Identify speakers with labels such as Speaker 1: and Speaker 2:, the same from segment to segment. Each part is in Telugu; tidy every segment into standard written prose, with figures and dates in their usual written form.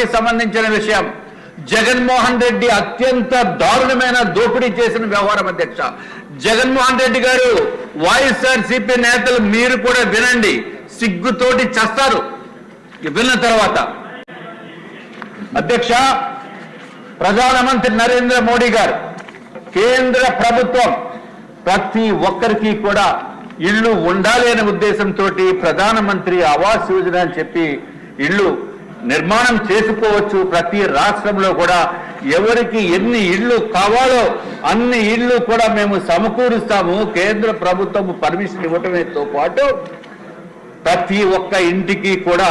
Speaker 1: పోలవరానికి సంబంధించిన విషయం జగన్మోహన్ రెడ్డి అత్యంత దారుణమైన దోపిడీ చేసిన వ్యవహారం అధ్యక్ష. జగన్మోహన్ రెడ్డి గారు, వైఎస్ఆర్సీపీ నేతలు మీరు కూడా వినండి, సిగ్గుతోటి చస్తారు విన్న తర్వాత. అధ్యక్ష, ప్రధానమంత్రి నరేంద్ర మోడీ గారు, కేంద్ర ప్రభుత్వం ప్రతి ఒక్కరికి కూడా ఇళ్ళు ఉండాలి అనే ఉద్దేశంతో ప్రధానమంత్రి ఆవాస్ యోజన అని చెప్పి ఇళ్ళు నిర్మాణం చేసుకోవచ్చు. ప్రతి రాష్ట్రంలో కూడా ఎవరికి ఎన్ని ఇళ్ళు కావాలో అన్ని ఇళ్ళు కూడా మేము సమకూరుస్తాము. కేంద్ర ప్రభుత్వం పర్మిషన్ ఇవ్వటమేతో పాటు ప్రతి ఒక్క ఇంటికి కూడా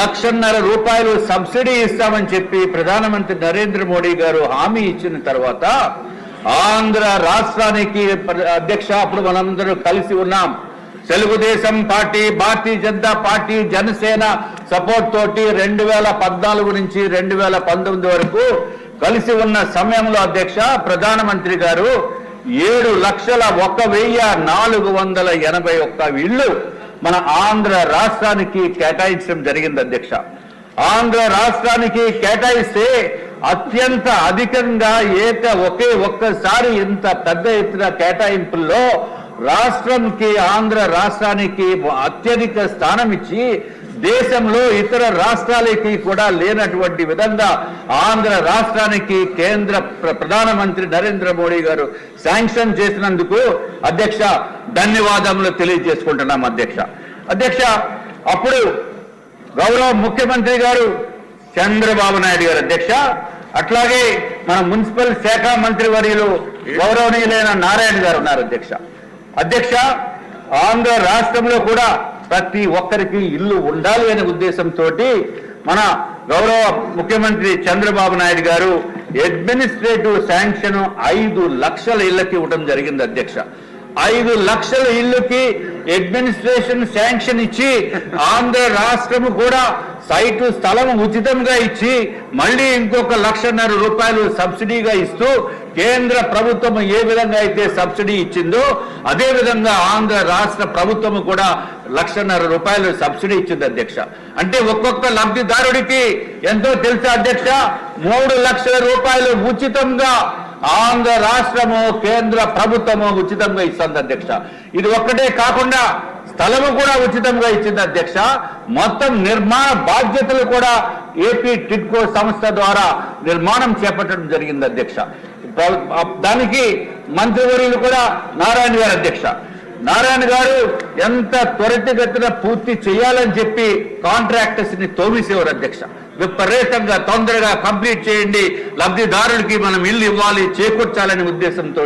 Speaker 1: ₹1,50,000 సబ్సిడీ ఇస్తామని చెప్పి ప్రధానమంత్రి నరేంద్ర మోడీ గారు హామీ ఇచ్చిన తర్వాత ఆంధ్ర రాష్ట్రానికి అధ్యక్ష అప్పుడు మనందరూ కలిసి ఉన్నాం. Telugu Desam party, Bharatiya Janata party, Janasena support తోటి 2014 నుంచి 2019 వరకు కలిసి ఉన్న సమయంలో అధ్యక్ష ప్రధానమంత్రి గారు 7,01,481 ఇళ్ళు మన ఆంధ్ర రాష్ట్రానికి కేటాయించడం జరిగింది అధ్యక్ష. ఆంధ్ర రాష్ట్రానికి కేటాయిస్తే అత్యంత అధికంగా ఒకే ఒక్కసారి ఇంత పెద్ద ఎత్తున కేటాయింపుల్లో రాష్ట్రంకి, ఆంధ్ర రాష్ట్రానికి అత్యధిక స్థానం ఇచ్చి దేశంలో ఇతర రాష్ట్రాలకి కూడా లేనటువంటి విధంగా ఆంధ్ర రాష్ట్రానికి కేంద్ర ప్రధానమంత్రి నరేంద్ర మోడీ గారు శాంక్షన్ చేసినందుకు అధ్యక్ష ధన్యవాదములు తెలియజేసుకుంటున్నాం అధ్యక్ష. అధ్యక్ష, అప్పుడు గౌరవ ముఖ్యమంత్రి గారు చంద్రబాబు నాయుడు గారు అధ్యక్ష, అట్లాగే మన మున్సిపల్ శాఖ మంత్రి వర్యులు గౌరవనీయులైన నారాయణ గారు ఉన్నారు అధ్యక్ష. అధ్యక్ష, ఆంధ్ర రాష్ట్రంలో కూడా ప్రతి ఒక్కరికి ఇల్లు ఉండాలి అనే ఉద్దేశంతో మన గౌరవ ముఖ్యమంత్రి చంద్రబాబు నాయుడు గారు అడ్మినిస్ట్రేటివ్ శాంక్షన్ 5 లక్షల ఇళ్లకి ఇవ్వడం జరిగింది అధ్యక్ష. 5 లక్షల ఇళ్లకి అడ్మినిస్ట్రేషన్ శాంక్షన్ ఇచ్చి ఆంధ్ర రాష్ట్రము కూడా సైటు స్థలం ఉచితంగా ఇచ్చి మళ్ళీ ఇంకొక ₹1,50,000 సబ్సిడీగా ఇస్తూ కేంద్ర ప్రభుత్వం ఏ విధంగా అయితే సబ్సిడీ ఇచ్చిందో అదే విధంగా ఆంధ్ర రాష్ట్ర ప్రభుత్వం కూడా ₹1,50,000 సబ్సిడీ ఇచ్చింది అధ్యక్ష. అంటే ఒక్కొక్క లబ్ధిదారుడికి ఎంతో తెలుసా అధ్యక్ష, ₹3 లక్షల ఉచితంగా ఆంధ్ర రాష్ట్రము, కేంద్ర ప్రభుత్వము ఉచితంగా ఇస్తుంది అధ్యక్ష. ఇది ఒక్కటే కాకుండా స్థలము కూడా ఉచితంగా ఇచ్చింది అధ్యక్ష. మొత్తం నిర్మాణ బాధ్యతలు కూడా ఏపీ టిడ్కో సంస్థ ద్వారా నిర్మాణం చేపట్టడం జరిగింది అధ్యక్ష. దానికి మంత్రివర్యులు కూడా నారాయణ గారు అధ్యక్ష. నారాయణ గారు ఎంత త్వరితగతిన పూర్తి చేయాలని చెప్పి కాంట్రాక్టర్స్ ని తోమిసేవారు అధ్యక్ష. విపరీతంగా తొందరగా కంప్లీట్ చేయండి, లబ్ధిదారుడికి మనం ఇల్లు ఇవ్వాలి, చేకూర్చాలనే ఉద్దేశంతో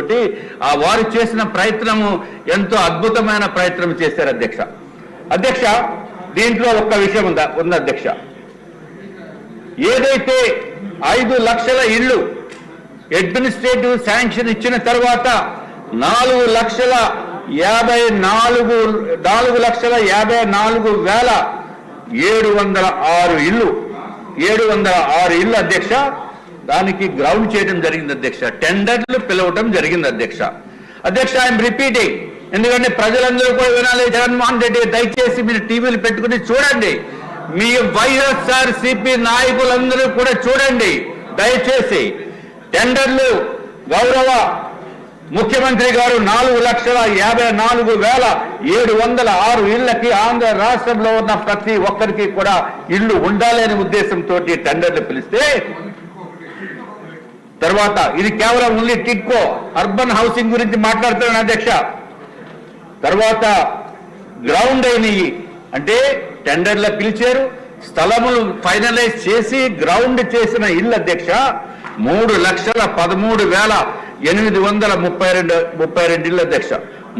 Speaker 1: వారు చేసిన ప్రయత్నము ఎంతో అద్భుతమైన ప్రయత్నం చేశారు అధ్యక్ష. అధ్యక్ష, దీంట్లో ఒక్క విషయం ఉంది అధ్యక్ష. ఏదైతే 5 లక్షల ఇళ్ళు అడ్మినిస్ట్రేటివ్ శాంక్షన్ ఇచ్చిన తర్వాత 4,54,706 ఇళ్ళు 706 ఇళ్ళు అధ్యక్ష దానికి గ్రౌండ్ చేయడం జరిగింది అధ్యక్ష. టెండర్లు పిలవటం జరిగింది అధ్యక్ష. అధ్యక్ష, ఐఎమ్ రిపీటింగ్, ఎందుకంటే ప్రజలందరూ కూడా వినాలి. జగన్మోహన్ రెడ్డి దయచేసి మీరు టీవీలు పెట్టుకుని చూడండి, మీ వైఎస్ఆర్సీపీ నాయకులందరూ కూడా చూడండి దయచేసి. టెండర్లు గౌరవ ముఖ్యమంత్రి గారు 4,54,706 ఇళ్లకి ఆంధ్ర రాష్ట్రంలో ఉన్న ప్రతి ఒక్కరికి కూడా ఇల్లు ఉండాలి అనే ఉద్దేశంతో టెండర్లు పిలిస్తే తర్వాత ఇది కేవలం ఓన్లీ టిడ్కో అర్బన్ హౌసింగ్ గురించి మాట్లాడుతున్నాను అధ్యక్ష. తర్వాత గ్రౌండ్ అయినవి అంటే టెండర్లు పిలిచారు, స్థలములు ఫైనలైజ్ చేసి గ్రౌండ్ చేసిన ఇల్లు అధ్యక్ష 3,13,832 ఇళ్ళు అధ్యక్ష.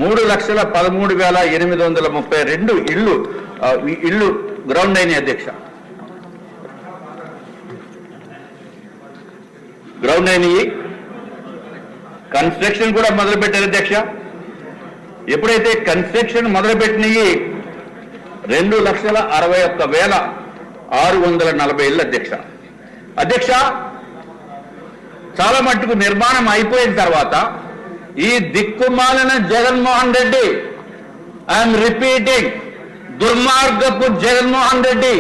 Speaker 1: 3,13,832 ఇళ్ళు గ్రౌండ్ అయినాయి అధ్యక్ష. గ్రౌండ్ అయినవి కన్స్ట్రక్షన్ కూడా మొదలుపెట్టారు అధ్యక్ష. ఎప్పుడైతే కన్స్ట్రక్షన్ మొదలుపెట్టినవి 2,61,640 ఇళ్ళు అధ్యక్ష. అధ్యక్ష, చాలా మట్టుకు నిర్మాణం అయిపోయిన తర్వాత ఈ దిక్కుమాలిన జగన్మోహన్ రెడ్డి, ఐఎమ్ రిపీటింగ్, దుర్మార్గపు జగన్మోహన్ రెడ్డి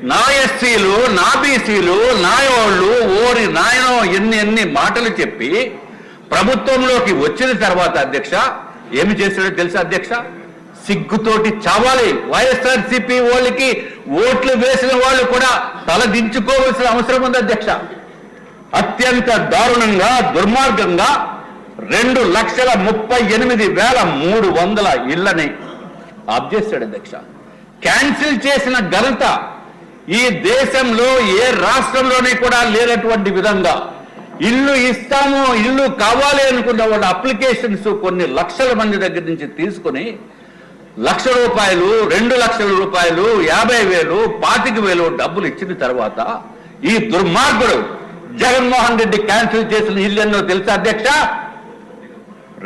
Speaker 1: నా ఎస్సీలు, నా బీసీలు, నాయోళ్ళు ఓరి నాయనో ఎన్ని మాటలు చెప్పి ప్రభుత్వంలోకి వచ్చిన తర్వాత అధ్యక్ష ఏమి చేశాడో తెలుసా అధ్యక్ష? సిగ్గుతోటి చావాలి. వైఎస్ఆర్సీపీ వాళ్ళకి ఓట్లు వేసిన వాళ్ళు కూడా తల దించుకోవాల్సిన అవసరం ఉంది అధ్యక్ష. అత్యంత దారుణంగా దుర్మార్గంగా 2,38,300 ఇళ్లని ఆప్ చేశాడు అధ్యక్ష. క్యాన్సిల్ చేసిన ఘనత ఈ దేశంలో ఏ రాష్ట్రంలోనే కూడా లేనటువంటి విధంగా ఇల్లు ఇస్తాము, ఇల్లు కావాలి అనుకున్న వాళ్ళ అప్లికేషన్స్ కొన్ని లక్షల మంది దగ్గర నుంచి తీసుకుని ₹1,00,000, ₹2,00,000, 50,000, 25,000 డబ్బులు ఇచ్చిన తర్వాత ఈ దుర్మార్గుడు జగన్మోహన్ రెడ్డి క్యాన్సిల్ చేసిన ఇల్లు ఎన్నో తెలుసా అధ్యక్ష?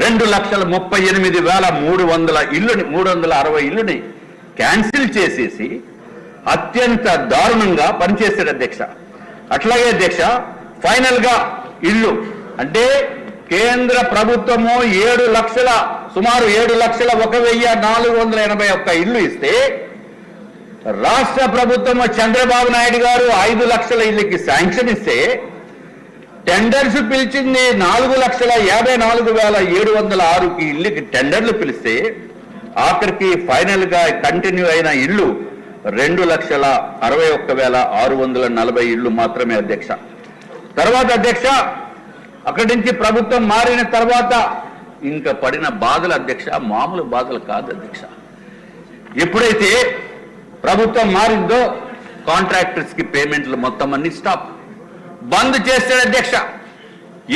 Speaker 1: 2,38,300 ఇల్లుని, 360 ఇల్లుని క్యాన్సిల్ చేసేసి అత్యంత దారుణంగా పనిచేశాడు అధ్యక్ష. అట్లాగే అధ్యక్ష ఫైనల్ గా ఇల్లు అంటే కేంద్ర ప్రభుత్వము సుమారు 7,01,481 ఇల్లు ఇస్తే రాష్ట్ర ప్రభుత్వము చంద్రబాబు నాయుడు గారు 5 లక్షల ఇళ్ళకి శాంక్షన్ ఇస్తే టెండర్స్ పిలిచింది 4,54,706 ఇళ్ళకి టెండర్లు పిలిస్తే ఆఖరికి ఫైనల్ గా కంటిన్యూ అయిన ఇల్లు 2,61,640 ఇళ్లు మాత్రమే అధ్యక్ష. తర్వాత అధ్యక్ష అక్కడి నుంచి ప్రభుత్వం మారిన తర్వాత ఇంకా పడిన బాధలు అధ్యక్ష మామూలు బాధలు కాదు అధ్యక్ష. ఎప్పుడైతే ప్రభుత్వం మారిందో కాంట్రాక్టర్స్ కి పేమెంట్లు మొత్తం అన్ని స్టాప్ బంద్ చేస్తాడు అధ్యక్ష.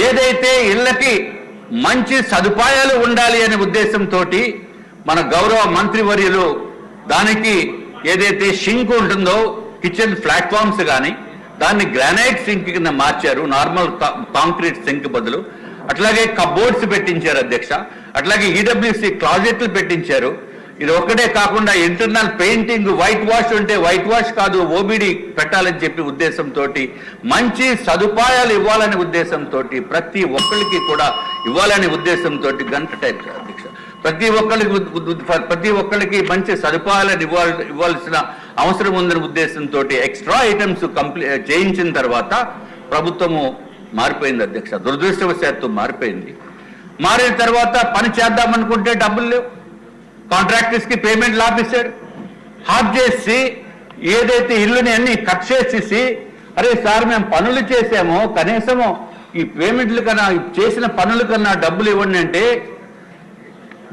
Speaker 1: ఏదైతే ఇళ్లకి మంచి సదుపాయాలు ఉండాలి అనే ఉద్దేశంతో మన గౌరవ మంత్రివర్యులు దానికి ఏదైతే షింక్ ఉంటుందో కిచెన్ ప్లాట్ఫామ్స్ కానీ దాన్ని గ్రానైట్ సింక్ కింద మార్చారు, నార్మల్ కాంక్రీట్ సింక్ బదులు. అట్లాగే కబోర్డ్స్ పెట్టించారు అధ్యక్ష. అట్లాగే ఈడబ్ల్యూసి క్లాజెట్లు పెట్టించారు. ఇది ఒక్కటే కాకుండా ఇంటర్నల్ పెయింటింగ్, వైట్ వాష్ ఉంటే వైట్ వాష్ కాదు ఓబిడి పెట్టాలని చెప్పి ఉద్దేశంతో మంచి సదుపాయాలు ఇవ్వాలనే ఉద్దేశంతో ప్రతి ఒక్కరికి కూడా ఇవ్వాలనే ఉద్దేశంతో గంట టైప్ అధ్యక్ష ప్రతి ఒక్కరికి మంచి సదుపాయాలను ఇవ్వాల్సిన అవసరం ఉందనే ఉద్దేశంతో ఎక్స్ట్రా ఐటమ్స్ చేయించిన తర్వాత ప్రభుత్వము మారిపోయింది అధ్యక్ష. దురదృష్టవశాత్తు మారిపోయింది. మారిన తర్వాత పని చేద్దామనుకుంటే డబ్బులు లేవు. కాంట్రాక్టర్స్ కి పేమెంట్లు ఆపేశాడు. ఆఫ్ చేసి ఏదైతే ఇల్లుని అన్ని కట్ చేసేసి అరే సార్ మేము పనులు చేసామో కనీసము ఈ పేమెంట్లు కన్నా చేసిన పనుల కన్నా డబ్బులు ఇవ్వండి అంటే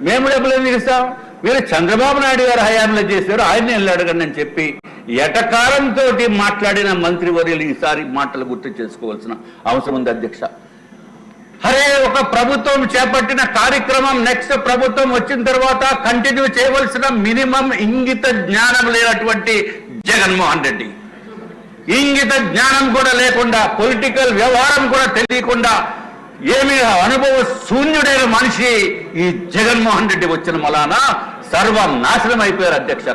Speaker 1: మేము డబ్బులు ఎందుకు ఇస్తాం, మీరు చంద్రబాబు నాయుడు గారు హయాంలో చేశారు ఆయన్ని వెళ్ళి అడగండి అని చెప్పి ఎటకారంతో మాట్లాడిన మంత్రివర్యులు ఈసారి మాటలు గుర్తు చేసుకోవాల్సిన అవసరం ఉంది అధ్యక్ష. అరే ఒక ప్రభుత్వం చేపట్టిన కార్యక్రమం నెక్స్ట్ ప్రభుత్వం వచ్చిన తర్వాత కంటిన్యూ చేయవలసిన మినిమం ఇంగిత జ్ఞానం లేనటువంటి జగన్మోహన్ రెడ్డి, ఇంగిత జ్ఞానం కూడా లేకుండా పొలిటికల్ వ్యవహారం కూడా తెలియకుండా ఏమి అనుభవ శూన్యుడైన మనిషి ఈ జగన్మోహన్ రెడ్డి వచ్చిన మలాన సర్వనాశనం అయిపోయారు అధ్యక్ష.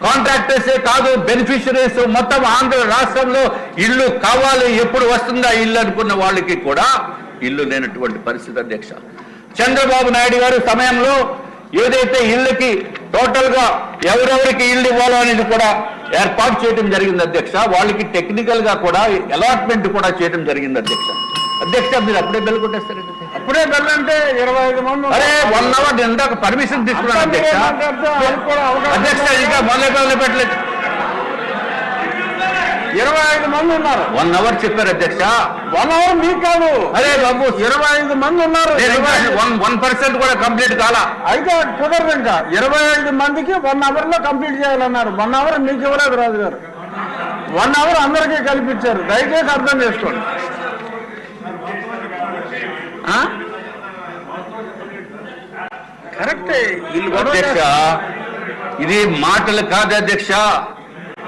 Speaker 1: కాంట్రాక్టర్సే కాదు బెనిఫిషరీస్ మొత్తం ఆంధ్ర రాష్ట్రంలో ఇల్లు కావాలి, ఎప్పుడు వస్తుందా ఇల్లు అనుకున్న వాళ్ళకి కూడా ఇల్లు లేనటువంటి పరిస్థితి అధ్యక్ష. చంద్రబాబు నాయుడు గారు సమయంలో ఏదైతే ఇళ్ళకి టోటల్ గా ఎవరెవరికి ఇల్లు ఇవ్వాలో అనేది కూడా ఏర్పాటు చేయడం జరిగింది అధ్యక్ష. వాళ్ళకి టెక్నికల్ గా కూడా అలాట్మెంట్ కూడా చేయడం జరిగింది అధ్యక్ష. మీరు అప్పుడే బెల్ కొట్టేస్తారండి.
Speaker 2: అప్పుడే బెల్ అంటే 25 మంది.
Speaker 1: అరే 1 అవర్ ఇందాక పర్మిషన్ తీసుకున్నాను అధ్యక్ష. ఇంకా మొదలు పెట్టలేదు.
Speaker 2: 25 మంది ఉన్నారు.
Speaker 1: 1 అవర్ చెప్పారు అధ్యక్ష.
Speaker 2: 1 అవర్ మీకు కాదు.
Speaker 1: అరే బాబు
Speaker 2: 25 మంది ఉన్నారు.
Speaker 1: 1% కూడా కంప్లీట్ కాలా.
Speaker 2: అయితే కుదరదు. ఇంకా 25 మందికి 1 అవర్ లో కంప్లీట్ చేయాలన్నారు. 1 అవర్ మీకు ఇవ్వలేదు రాజు గారు. 1 అవర్ అందరికీ కల్పించారు. దయచేసి అర్థం చేసుకోండి.
Speaker 1: కరెక్టే అధ్యక్ష. ఇది మాటలు కాదు అధ్యక్ష,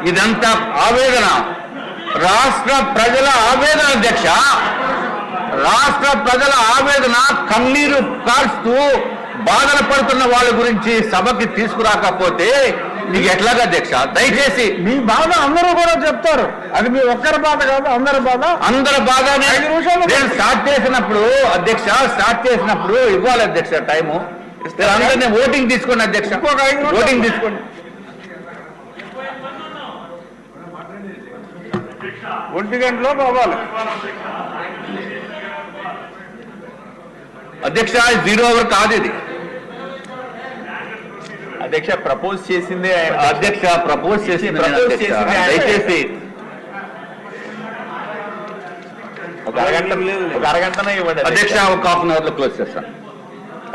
Speaker 1: ఇదంతా ఆవేదన, రాష్ట్ర ప్రజల ఆవేదన అధ్యక్ష. రాష్ట్ర ప్రజల ఆవేదన, కన్నీరు కాల్స్తూ బాధన పడుతున్న వాళ్ళ గురించి సభకి తీసుకురాకపోతే నీకు ఎట్లాగా అధ్యక్ష? దయచేసి
Speaker 2: మీ బాధ అందరూ కూడా చెప్తారు. అది మీ ఒక్కరి బాధ కాదు, అందరి బాధ.
Speaker 1: అందరి బాధ. నేను స్టార్ట్ చేసినప్పుడు అధ్యక్ష ఇవ్వాలి అధ్యక్ష టైము. అందరినీ ఓటింగ్ తీసుకోండి అధ్యక్ష. ఓటింగ్ తీసుకోండి.
Speaker 2: ఒంటి గంటలోపు అవ్వాలి.
Speaker 1: అధ్యక్ష 0 అవర్ కాదు ఇది.
Speaker 3: అధ్యక్ష ప్రపోజ్ చేసింది
Speaker 1: అధ్యక్ష ప్రపోజ్ చేసింది దయచేసి
Speaker 3: ఒక అరగంటనే ఇవ్వండి
Speaker 1: అధ్యక్ష. ఒక హాఫ్ అన్ అవర్ లో క్లోజ్ చేస్తాను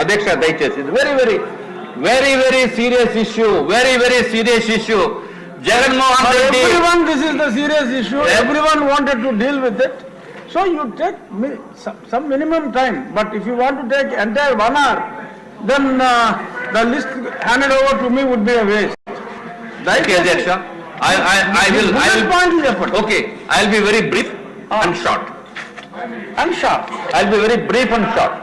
Speaker 1: అధ్యక్ష. దయచేసి very very very very serious issue, very very serious issue. Jaganmohan Reddy,
Speaker 2: everyone, this is the serious issue. Everyone wanted to deal with it. So you take some minimum time. But if you want to take entire 1 hour, then the list handed over to me would be a waste.
Speaker 1: Okay, Adhyaksha. I will. Okay, I will be very brief and short.
Speaker 2: And sharp.
Speaker 1: I will be very brief and short.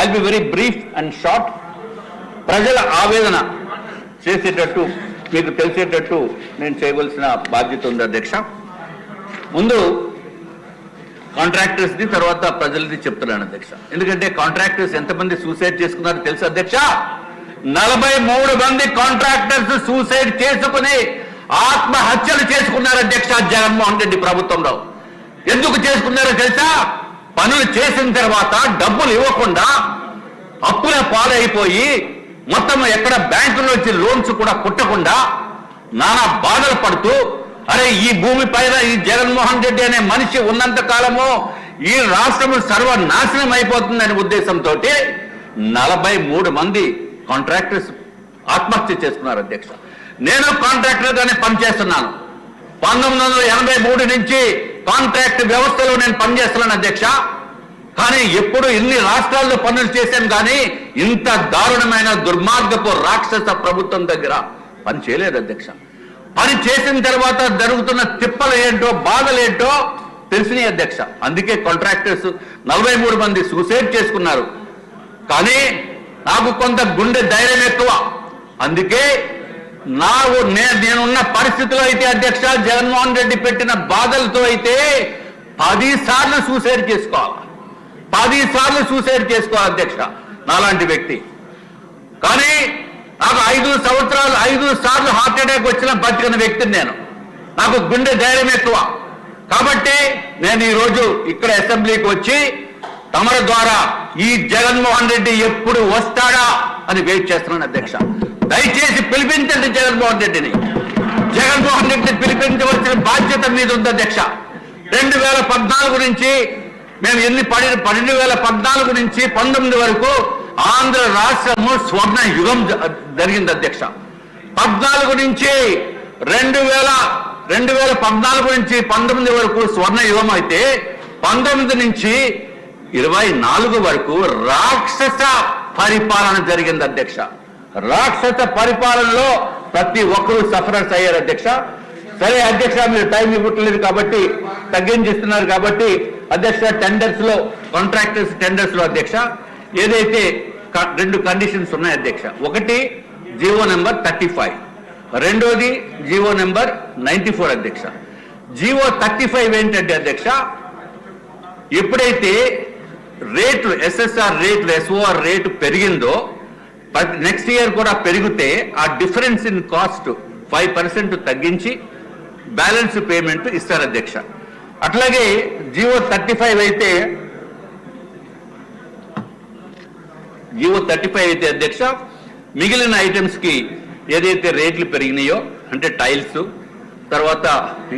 Speaker 1: I will be very brief and short. ప్రజల ఆవేదన చేసేటట్టు మీకు తెలిసేటట్టు నేను చేయవలసిన బాధ్యత ఉంది అధ్యక్ష. ముందు కాంట్రాక్టర్స్ది, తర్వాత ప్రజలది చెప్తున్నాను అధ్యక్ష. ఎందుకంటే కాంట్రాక్టర్స్ ఎంతమంది సూసైడ్ చేసుకున్నారో తెలుసు అధ్యక్ష. 43 మంది కాంట్రాక్టర్స్ సూసైడ్ చేసుకుని ఆత్మహత్యలు చేసుకున్నారు అధ్యక్ష జగన్మోహన్ రెడ్డి ప్రభుత్వంలో. ఎందుకు చేసుకున్నారో తెలుసా? పనులు చేసిన తర్వాత డబ్బులు ఇవ్వకుండా అప్పుల పాలైపోయి మొత్తం ఎక్కడ బ్యాంకుల నుంచి లోన్స్ కూడా కుట్టకుండా నానా బాధలు పడుతూ, అరే ఈ భూమి పైన ఈ జగన్మోహన్ రెడ్డి అనే మనిషి ఉన్నంత కాలము ఈ రాష్ట్రం సర్వనాశనం అయిపోతుందనే ఉద్దేశంతో 43 మంది కాంట్రాక్టర్స్ ఆత్మహత్య చేసుకున్నారు అధ్యక్ష. నేను కాంట్రాక్టర్ గానే పనిచేస్తున్నాను. 1983 నుంచి కాంట్రాక్ట్ వ్యవస్థలో నేను పనిచేస్తున్నాను అధ్యక్ష. కానీ ఎప్పుడు ఇన్ని రాష్ట్రాల్లో పనులు చేశాను కానీ ఇంత దారుణమైన దుర్మార్గపు రాక్షస ప్రభుత్వం దగ్గర పని చేయలేదు అధ్యక్ష. పని చేసిన తర్వాత జరుగుతున్న తిప్పలు ఏంటో బాధలు ఏంటో తెలిసినాయి అధ్యక్ష. అందుకే కాంట్రాక్టర్స్ 43 మంది సూసైడ్ చేసుకున్నారు. కానీ నాకు కొంత గుండె ధైర్యం ఎక్కువ. అందుకే నేనున్న పరిస్థితిలో అయితే అధ్యక్ష జగన్మోహన్ రెడ్డి పెట్టిన బాధలతో అయితే 10 సార్లు సూసైడ్ చేసుకోవాలి. 10 సార్లు సూసైడ్ చేసుకోవాలి అధ్యక్ష నాలాంటి వ్యక్తి. కానీ నాకు 5 సార్లు హార్ట్ అటాక్ వచ్చిన బతికిన వ్యక్తిని నేను. నాకు గుండె ధైర్యం ఎక్కువ. కాబట్టి నేను ఈరోజు ఇక్కడ అసెంబ్లీకి వచ్చి తమర ద్వారా ఈ జగన్మోహన్ రెడ్డి ఎప్పుడు వస్తాడా అని వెయిట్ చేస్తున్నాను అధ్యక్ష. దయచేసి పిలిపించండి జగన్మోహన్ రెడ్డిని. జగన్మోహన్ రెడ్డిని పిలిపించవలసిన బాధ్యత మీద ఉంది అధ్యక్ష. 2014 నుంచి మేము 2014 నుంచి 19 వరకు ఆంధ్ర రాష్ట్రము స్వర్ణ యుగం జరిగింది అధ్యక్ష. 14 నుంచి 2014 నుంచి 19 వరకు స్వర్ణ యుగం అయితే 19 నుంచి 24 వరకు రాక్షస పరిపాలన జరిగింది అధ్యక్ష. రాక్షస పరిపాలనలో ప్రతి ఒక్కరూ సఫరర్స్ అయ్యారు అధ్యక్ష. సరే అధ్యక్ష, మీరు టైం ఇవ్వట్లేదు కాబట్టి తగ్గించిస్తున్నారు కాబట్టి అధ్యక్ష టెండర్స్ లో కాంట్రాక్టర్స్ టెండర్స్ లో అధ్యక్ష ఏదైతే 2 కండిషన్స్ ఉన్నాయి అధ్యక్ష. ఒకటి జీవో నెంబర్ 35, రెండోది జీవో నెంబర్ 94 అధ్యక్ష. జీవో 35 ఏంటంటే అధ్యక్ష, ఎప్పుడైతే రేట్లు ఎస్ఎస్ఆర్ రేట్లు ఎస్ఓఆర్ రేటు పెరిగిందో నెక్స్ట్ ఇయర్ కూడా పెరిగితే ఆ డిఫరెన్స్ ఇన్ కాస్ట్ 5% తగ్గించి బ్యాలెన్స్ పేమెంట్ ఇస్తారు అధ్యక్ష. అట్లాగే జీవో 35 అయితే అధ్యక్ష మిగిలిన ఐటమ్స్ కి ఏదైతే రేట్లు పెరిగినాయో అంటే టైల్స్ తర్వాత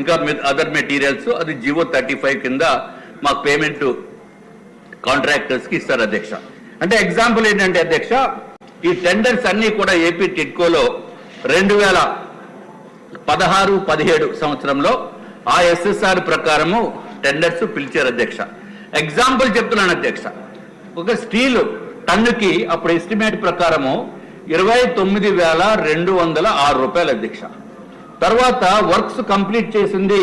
Speaker 1: ఇంకా అదర్ మెటీరియల్స్ అది జీవో 35 కింద మాకు పేమెంట్ కాంట్రాక్టర్స్ కి ఇస్తారు అధ్యక్ష. అంటే ఎగ్జాంపుల్ ఏంటంటే అధ్యక్ష, ఈ టెండర్స్ అన్ని కూడా ఏపీ టిడ్కోలో 2016-17 సంవత్సరంలో ఆ ఎస్ఎస్ఆర్ ప్రకారము టెండర్స్ పిలిచారు అధ్యక్ష. ఎగ్జాంపుల్ చెప్తున్నాను అధ్యక్ష, ఒక స్టీల్ టన్నుకి అప్పుడు ఎస్టిమేట్ ప్రకారము 29,206 రూపాయలు అధ్యక్ష. తర్వాత వర్క్స్ కంప్లీట్ చేసింది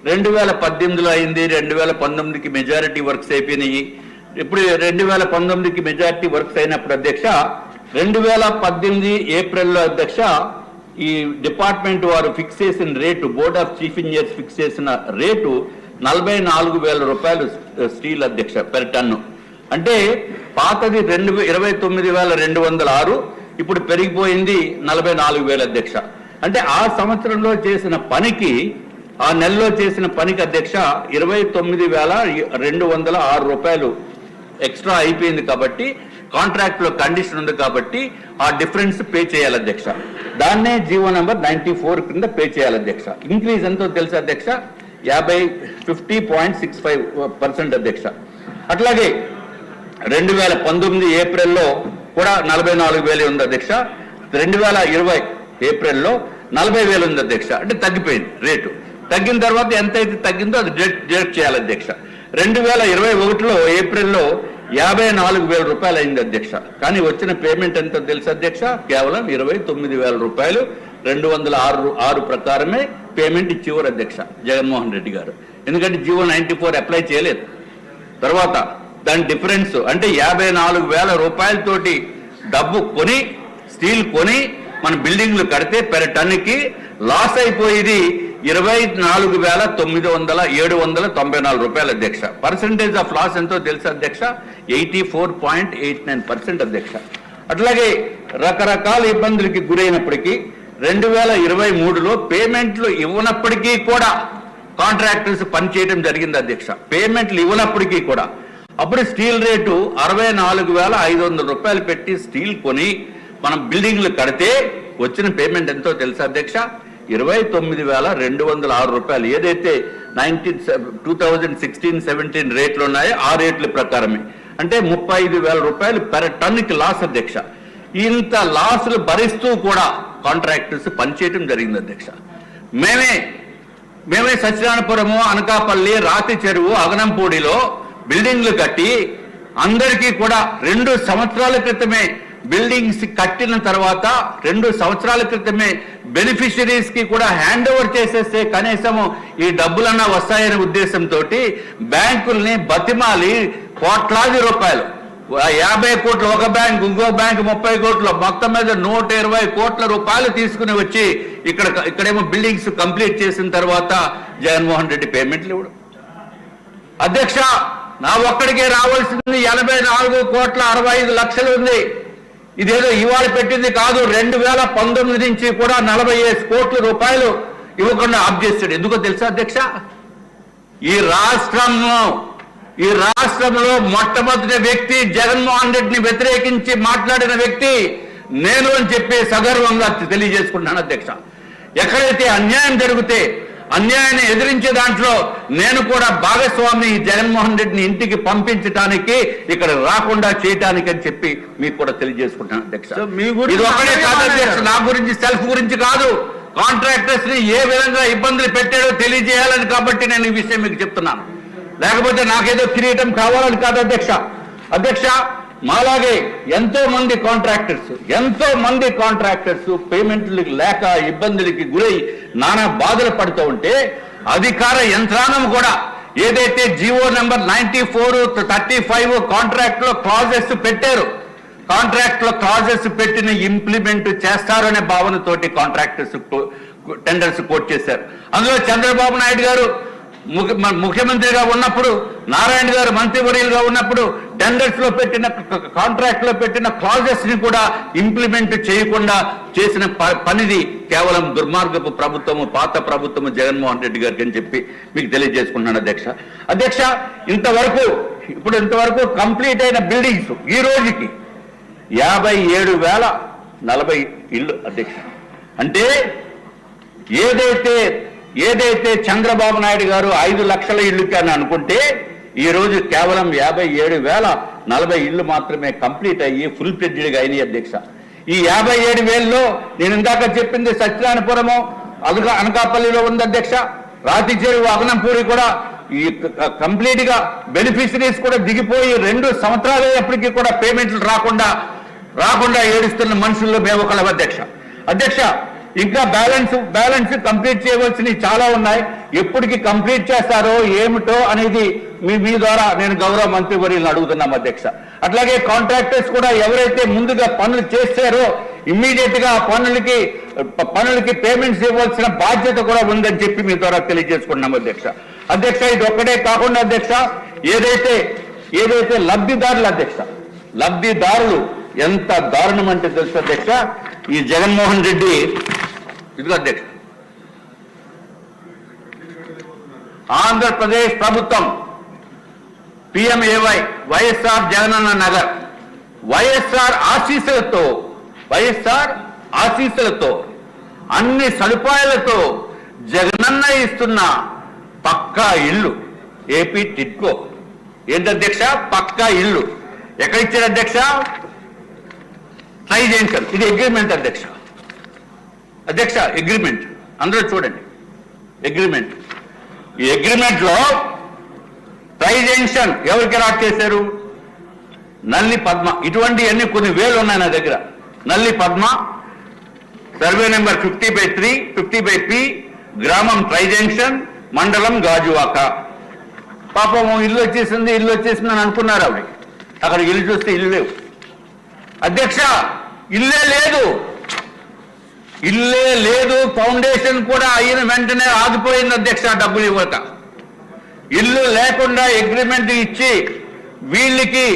Speaker 1: 2018లో అయింది, 2019కి మెజారిటీ వర్క్స్ అయిపోయినాయి. ఇప్పుడు 2019కి మెజారిటీ వర్క్స్ అయినప్పుడు అధ్యక్ష 2018 ఏప్రిల్లో అధ్యక్ష ఈ డిపార్ట్మెంట్ వారు ఫిక్స్ చేసిన rate, board of chief engineers fix చేసిన రేటు 44,000 రూపాయలు స్టీల్ అధ్యక్ష పెర్ టన్ను. అంటే పాతది 29,206, ఇప్పుడు పెరిగిపోయింది 44,000 అధ్యక్ష. అంటే ఆ సంవత్సరంలో చేసిన పనికి, ఆ నెలలో చేసిన పనికి అధ్యక్ష 29,206 రూపాయలు ఎక్స్ట్రా అయిపోయింది. కాబట్టి కాంట్రాక్ట్ లో కండిషన్ ఉంది కాబట్టి ఆ డిఫరెన్స్ పే చేయాలి అధ్యక్ష. దాన్నే జీవో నెంబర్ 94 కింద పే చేయాలి అధ్యక్ష. ఇంక్రీజ్ ఎంతో తెలుసు అధ్యక్ష, 50% అధ్యక్ష. అట్లాగే 2019 ఏప్రిల్లో కూడా 44,000 ఉంది అధ్యక్ష. 2020 ఏప్రిల్లో 40,000 ఉంది అధ్యక్ష. అంటే తగ్గిపోయింది రేటు. తగ్గిన తర్వాత ఎంతైతే తగ్గిందో అది డిడక్ట్ చేయాలి అధ్యక్ష. 2021లో ఏప్రిల్లో 54,000 రూపాయలు అయింది అధ్యక్ష. కానీ వచ్చిన పేమెంట్ ఎంతో తెలుసు అధ్యక్ష, కేవలం 29,000 రూపాయలు. 206 ప్రకారమే పేమెంట్ ఇచ్చేవారు అధ్యక్ష జగన్మోహన్ రెడ్డి గారు. ఎందుకంటే జీవో 94 అప్లై చేయలేదు. తర్వాత దాని డిఫరెన్స్ అంటే 54,000 రూపాయలతోటి డబ్బు కొని, స్టీల్ కొని మన బిల్డింగ్లు కడితే పెర్ టన్నుకి లాస్ అయిపోయేది 24,794 రూపాయలు అధ్యక్ష. పర్సంటేజ్ ఆఫ్ లాస్ ఎంతో తెలుసు అధ్యక్ష, 84.89% అధ్యక్ష. అట్లాగే రకరకాల ఇబ్బందులకి గురైనప్పటికీ 2023లో పేమెంట్లు ఇవ్వనప్పటికీ కూడా కాంట్రాక్టర్స్ పనిచేయడం జరిగింది అధ్యక్ష. పేమెంట్లు ఇవ్వనప్పటికీ కూడా అప్పుడు స్టీల్ రేటు 64,500 రూపాయలు పెట్టి స్టీల్ కొని మనం బిల్డింగ్లు కడితే వచ్చిన పేమెంట్ ఎంతో తెలుసా అధ్యక్ష, 29,206 రూపాయలు. ఏదైతే 2016-17 రేట్లు ఉన్నాయో ఆ రేట్ల ప్రకారమే, అంటే 35,000 రూపాయలు పెర్ టన్నుకి లాస్ అధ్యక్ష. ఇంత లాసులు భరిస్తూ కూడా కాంట్రాక్టర్స్ పనిచేయడం జరిగింది అధ్యక్ష. మేమే సత్యనారాయణపురము, అనకాపల్లి, రాతి చెరువు, అగనంపూడిలో బిల్డింగ్లు కట్టి అందరికీ కూడా 2 సంవత్సరాల క్రితమే బిల్డింగ్స్ కట్టిన తర్వాత 2 సంవత్సరాల క్రితమే బెనిఫిషరీస్ కి కూడా హ్యాండ్ ఓవర్ చేసేస్తే కనీసము ఈ డబ్బులన్నా వస్తాయనే ఉద్దేశంతో బ్యాంకుల్ని బతిమాలి కోట్లాది రూపాయలు, 50 కోట్లు ఒక బ్యాంక్, ఇంకో బ్యాంక్ 30 కోట్లు, మొత్తం మీద 120 కోట్ల రూపాయలు తీసుకుని వచ్చి ఇక్కడేమో బిల్డింగ్స్ కంప్లీట్ చేసిన తర్వాత జగన్మోహన్ రెడ్డి పేమెంట్లు ఇవ్వడం అధ్యక్ష. నా ఒక్కడికే రావాల్సింది 84,65,00,000 ఉంది. ఇదేదో ఇవాళ పెట్టింది కాదు. 2019 నుంచి కూడా 45 కోట్ల రూపాయలు ఇవ్వకుండా ఆఫ్ చేస్తాడు. ఎందుకో తెలుసా అధ్యక్ష, ఈ రాష్ట్రంలో మొట్టమొదటి వ్యక్తి జగన్మోహన్ రెడ్డిని వ్యతిరేకించి మాట్లాడిన వ్యక్తి నేను అని చెప్పి సగర్వంగా తెలియజేసుకుంటున్నాను అధ్యక్ష. ఎక్కడైతే అన్యాయం జరిగితే అన్యాయాన్ని ఎదిరించే దాంట్లో నేను కూడా భాగస్వామి జగన్మోహన్ రెడ్డిని ఇంటికి పంపించడానికి, ఇక్కడ రాకుండా చేయడానికి అని చెప్పి మీకు కూడా తెలియజేసుకుంటున్నాను అధ్యక్ష. ఇది ఒక్కడే కాదు అధ్యక్ష, నా గురించి సెల్ఫ్ గురించి కాదు, కాంట్రాక్టర్స్ ని ఏ విధంగా ఇబ్బందులు పెట్టాడో తెలియజేయాలని కాబట్టి నేను ఈ విషయం మీకు చెప్తున్నాను. లేకపోతే నాకేదో కిరీటం కావాలని కాదు అధ్యక్ష. అధ్యక్ష, మాలాగే ఎంతో మంది కాంట్రాక్టర్స్ పేమెంట్లు లేక ఇబ్బందులకి గురై నానా బాధలు పడుతూ ఉంటే అధికార యంత్రాంగం కూడా ఏదైతే జీవో నెంబర్ 94, 35 కాంట్రాక్ట్ లో క్లాజెస్ పెట్టారు, కాంట్రాక్ట్ లో క్లాజెస్ పెట్టిన ఇంప్లిమెంట్ చేస్తారనే భావనతోటి కాంట్రాక్టర్స్ టెండర్స్ కోట్ చేశారు. అందులో చంద్రబాబు నాయుడు గారు ముఖ్యమంత్రిగా ఉన్నప్పుడు, నారాయణ గారు మంత్రివర్యులుగా ఉన్నప్పుడు టెండర్స్ లో పెట్టిన, కాంట్రాక్ట్ లో పెట్టిన క్లాజెస్ ని కూడా ఇంప్లిమెంట్ చేయకుండా చేసిన పనిది కేవలం దుర్మార్గపు ప్రభుత్వము, పాత ప్రభుత్వము జగన్మోహన్ రెడ్డి గారికి అని చెప్పి మీకు తెలియజేసుకుంటున్నాను అధ్యక్ష. అధ్యక్ష, ఇంతవరకు కంప్లీట్ అయిన బిల్డింగ్స్ ఈ రోజుకి 57,040 ఇళ్ళు అధ్యక్ష. అంటే ఏదైతే చంద్రబాబు నాయుడు గారు 5 లక్షల ఇళ్ళకి అని అనుకుంటే ఈ రోజు కేవలం 57,040 ఇళ్ళు మాత్రమే కంప్లీట్ అయ్యి ఫుల్ ఫ్లెడ్జ్డ్గా అయినాయి అధ్యక్ష. ఈ 57,000లో నేను ఇందాక చెప్పింది సత్యనారాయణపురము, అనకాపల్లిలో ఉంది అధ్యక్ష, రాతి చెరువు, అగనంపూడి కూడా ఈ కంప్లీట్ గా బెనిఫిషరీస్ కూడా దిగిపోయి 2 సంవత్సరాలు అయ్యేప్పటికీ కూడా పేమెంట్లు రాకుండా ఏడుస్తున్న మనుషుల్లో మేము ఒకళ్ళం అధ్యక్ష. ఇంకా బ్యాలెన్స్ కంప్లీట్ చేయవలసినవి చాలా ఉన్నాయి. ఎప్పటికి కంప్లీట్ చేస్తారో ఏమిటో అనేది మీ ద్వారా నేను గౌరవ మంత్రివర్యులను అడుగుతున్నాం అధ్యక్ష. అట్లాగే కాంట్రాక్టర్స్ కూడా ఎవరైతే ముందుగా పనులు చేశారో ఇమ్మీడియట్ గా పనులకి పేమెంట్స్ ఇవ్వాల్సిన బాధ్యత కూడా ఉందని చెప్పి మీ ద్వారా తెలియజేసుకుంటున్నాం అధ్యక్ష. ఇది ఒక్కటే కాకుండా అధ్యక్ష, ఏదైతే లబ్ధిదారులు ఎంత దారుణం అంటే తెలుసు అధ్యక్ష, ఈ జగన్మోహన్ రెడ్డి ఇదిగో అధ్యక్ష, ఆంధ్రప్రదేశ్ ప్రభుత్వం పిఎంఏవై వైఎస్ఆర్ జగనన్న నగర్ వైఎస్ఆర్ ఆశీస్సులతో అన్ని సదుపాయాలతో జగనన్న ఇస్తున్న పక్కా ఇల్లు ఏపీ టిడ్కో. ఏంటి అధ్యక్ష? పక్కా ఇల్లు. ఎక్కడ ఇచ్చారు అధ్యక్ష? Tri junction. ఇది అగ్రిమెంట్ అధ్యక్ష. అగ్రిమెంట్ అందరూ చూడండి. అగ్రిమెంట్. ఈ అగ్రిమెంట్ లో ట్రై జంక్షన్ ఎవరికి అలాట్ చేశారు? నల్లి పద్మ. ఇటువంటివన్నీ కొన్ని వేలు ఉన్నాయి నా దగ్గర. నల్లి పద్మ, సర్వే నెంబర్ 50/3, 50/P, గ్రామం ట్రై జంక్షన్, మండలం గాజువాక. పాపం ఇల్లు వచ్చేసింది అని అనుకున్నారు ఆవిడ. అక్కడ ఇల్లు చూస్తే ఇల్లు లేవు అధ్యక్ష. ఇల్లే లేదు. ఫౌండేషన్ కూడా అయిన వెంటనే ఆగిపోయింది అధ్యక్ష. డబ్బులు ఇవ్వక ఇల్లు లేకుండా అగ్రిమెంట్ ఇచ్చి వీళ్ళకి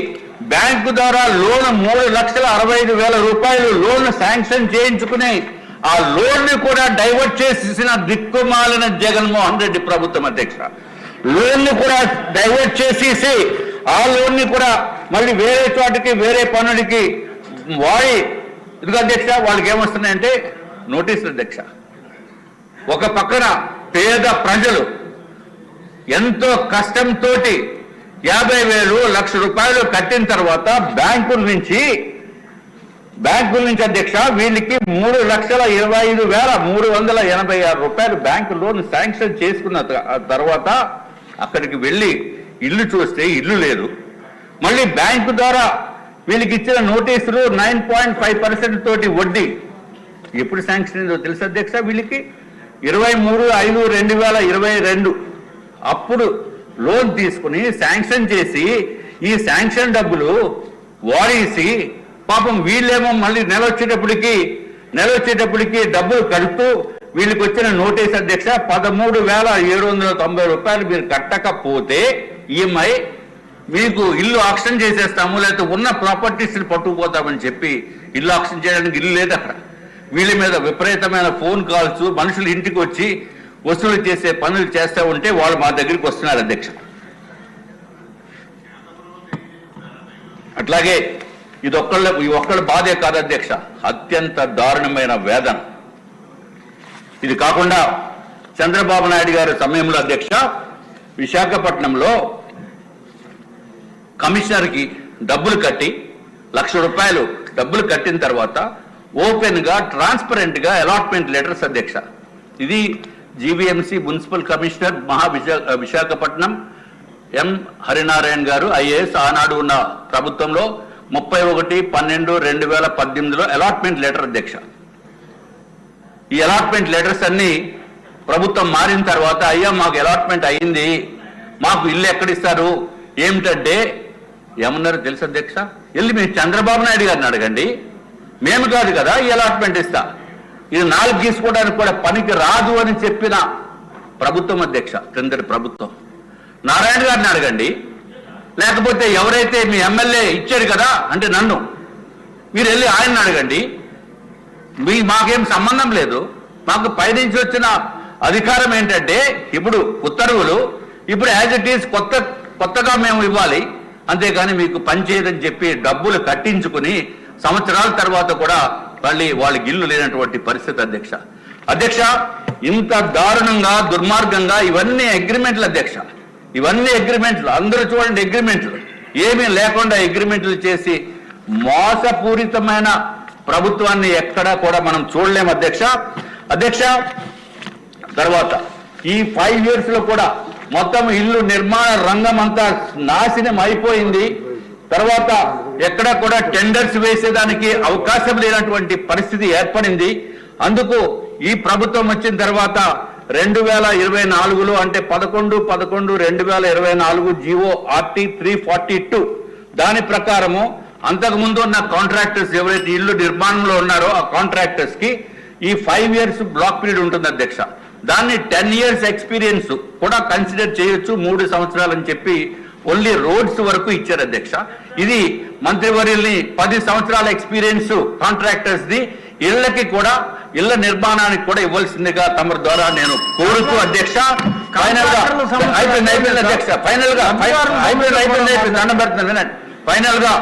Speaker 1: బ్యాంకు ద్వారా లోన్ 3,65,000 రూపాయలు లోన్ శాంక్షన్ చేయించుకుని ఆ లోన్ ని కూడా డైవర్ట్ చేసిన దిక్కుమాలిన జగన్మోహన్ రెడ్డి ప్రభుత్వం అధ్యక్ష. లోన్ ని కూడా డైవర్ట్ చేసేసి ఆ లోన్ ని కూడా మళ్ళీ వేరే చోటకి వేరే పనులకి వాడి ఇదిగో అధ్యక్ష వాళ్ళకి ఏమొస్తున్నాయంటే నోటీసులు అధ్యక్ష. ఒక పక్కన పేద ప్రజలు ఎంతో కష్టంతో 50,000, 1,00,000 రూపాయలు కట్టిన తర్వాత బ్యాంకుల నుంచి అధ్యక్ష వీళ్ళకి 3,25,386 రూపాయలు బ్యాంకు లోన్ శాంక్షన్ చేసుకున్న తర్వాత అక్కడికి వెళ్ళి ఇల్లు చూస్తే ఇల్లు లేదు. మళ్ళీ బ్యాంకు ద్వారా వీళ్ళకి ఇచ్చిన నోటీసులు 9.5% తోటి వడ్డీ. ఎప్పుడు శాంక్షన్ అయిందో తెలుసు అధ్యక్ష వీళ్ళకి? 23/5/2022 అప్పుడు లోన్ తీసుకుని శాంక్షన్ చేసి ఈ శాంక్షన్ డబ్బులు వాడేసి పాపం వీళ్ళేమో మళ్ళీ నెల వచ్చేటప్పటికి డబ్బులు కడుతూ వీళ్ళకి వచ్చిన నోటీస్ అధ్యక్ష 13,790 రూపాయలు మీరు కట్టకపోతే ఈఎంఐ మీకు ఇల్లు ఆక్షన్ చేసేస్తాము, లేకపోతే ఉన్న ప్రాపర్టీస్ని పట్టుకుపోతామని చెప్పి ఇల్లు ఆక్షన్ చేయడానికి ఇల్లు లేదు అక్కడ. వీళ్ళ మీద విపరీతమైన ఫోన్ కాల్స్, మనుషులు ఇంటికి వచ్చి వసూలు చేసే పనులు చేస్తూ ఉంటే వాళ్ళు మా దగ్గరికి వస్తున్నారు అధ్యక్ష. అట్లాగే ఈ ఒక్కళ్ళ బాధే కాదు అధ్యక్ష, అత్యంత దారుణమైన వేదన. ఇది కాకుండా చంద్రబాబు నాయుడు గారి సమయంలో అధ్యక్ష విశాఖపట్నంలో కమిషనర్కి డబ్బులు కట్టి 1,00,000 రూపాయలు డబ్బులు కట్టిన తర్వాత ఓపెన్ గా ట్రాన్స్పరెంట్ గా అలాట్మెంట్ లెటర్స్ అధ్యక్ష. ఇది జీవీఎంసీ మున్సిపల్ కమిషనర్ విశాఖపట్నం ఎం హరినారాయణ గారు ఐఏఎస్ ఆనాడు ఉన్న ప్రభుత్వంలో 31/12/2018లో అలాట్మెంట్ లెటర్ అధ్యక్ష. ఈ అలాట్మెంట్ లెటర్స్ అన్ని ప్రభుత్వం మారిన తర్వాత అయ్యా మాకు అలాట్మెంట్ అయింది, మాకు ఇల్లు ఎక్కడిస్తారు ఏమిటంటే ఏమన్నారు తెలుసు అధ్యక్ష? వెళ్ళి మీరు చంద్రబాబు నాయుడు గారిని అడగండి, మేము కాదు కదా ఈ అలాట్మెంట్ ఇస్తా, ఇది 4 గీసుకోవడానికి కూడా పనికి రాదు అని చెప్పిన ప్రభుత్వం అధ్యక్ష క్రిందటి ప్రభుత్వం. నారాయణ గారిని అడగండి, లేకపోతే ఎవరైతే మీ ఎమ్మెల్యే ఇచ్చారు కదా అంటే నన్ను, మీరు వెళ్ళి ఆయన్ని అడగండి. మాకేం సంబంధం లేదు. మాకు పైనుంచి వచ్చిన అధికారం ఏంటంటే ఇప్పుడు ఉత్తర్వులు ఇప్పుడు యాజ్ ఇట్ ఈస్ కొత్తగా మేము ఇవ్వాలి, అంతేగాని మీకు పనిచేయదని చెప్పి డబ్బులు కట్టించుకుని సంవత్సరాల తర్వాత కూడా మళ్ళీ వాళ్ళకి ఇల్లు లేనటువంటి పరిస్థితి అధ్యక్ష. ఇంత దారుణంగా దుర్మార్గంగా ఇవన్నీ అగ్రిమెంట్లు అధ్యక్ష. ఇవన్నీ అగ్రిమెంట్లు, అందరూ చూడండి అగ్రిమెంట్లు, ఏమీ లేకుండా అగ్రిమెంట్లు చేసి మోసపూరితమైన ప్రభుత్వాన్ని ఎక్కడా కూడా మనం చూడలేము అధ్యక్ష. తర్వాత ఈ 5 years లో కూడా మొత్తం ఇల్లు నిర్మాణ రంగం అంతా నాశనం అయిపోయింది. తర్వాత ఎక్కడ కూడా టెండర్స్ వేసేదానికి అవకాశం లేనటువంటి పరిస్థితి ఏర్పడింది. అందుకు ఈ ప్రభుత్వం వచ్చిన తర్వాత 2024లో అంటే 11/11/2024 జీవో RT 342 దాని ప్రకారము అంతకుముందు ఉన్న కాంట్రాక్టర్స్ ఎవరైతే ఇల్లు నిర్మాణంలో ఉన్నారో ఆ కాంట్రాక్టర్స్ కి ఈ 5 years బ్లాక్ పీరియడ్ ఉంటుంది అధ్యక్ష. దాన్ని 10 years ఎక్స్పీరియన్స్ కూడా కన్సిడర్ చేయొచ్చు, 3 సంవత్సరాలు అని చెప్పి ఓన్లీ రోడ్స్ వరకు ఇచ్చారు అధ్యక్ష. ఇది మంత్రివర్యుల్ని 10 సంవత్సరాల ఎక్స్పీరియన్స్ కాంట్రాక్టర్స్ ది ఇళ్లకి కూడా ఇళ్ల నిర్మాణానికి కూడా ఇవ్వాల్సిందిగా తమ ద్వారా నేను కోరుతూ అధ్యక్ష ఫైనల్ గా అయిపోయింది అధ్యక్ష ఫైనల్ గా దండం పెడుతున్నాను వినండి ఫైనల్ గా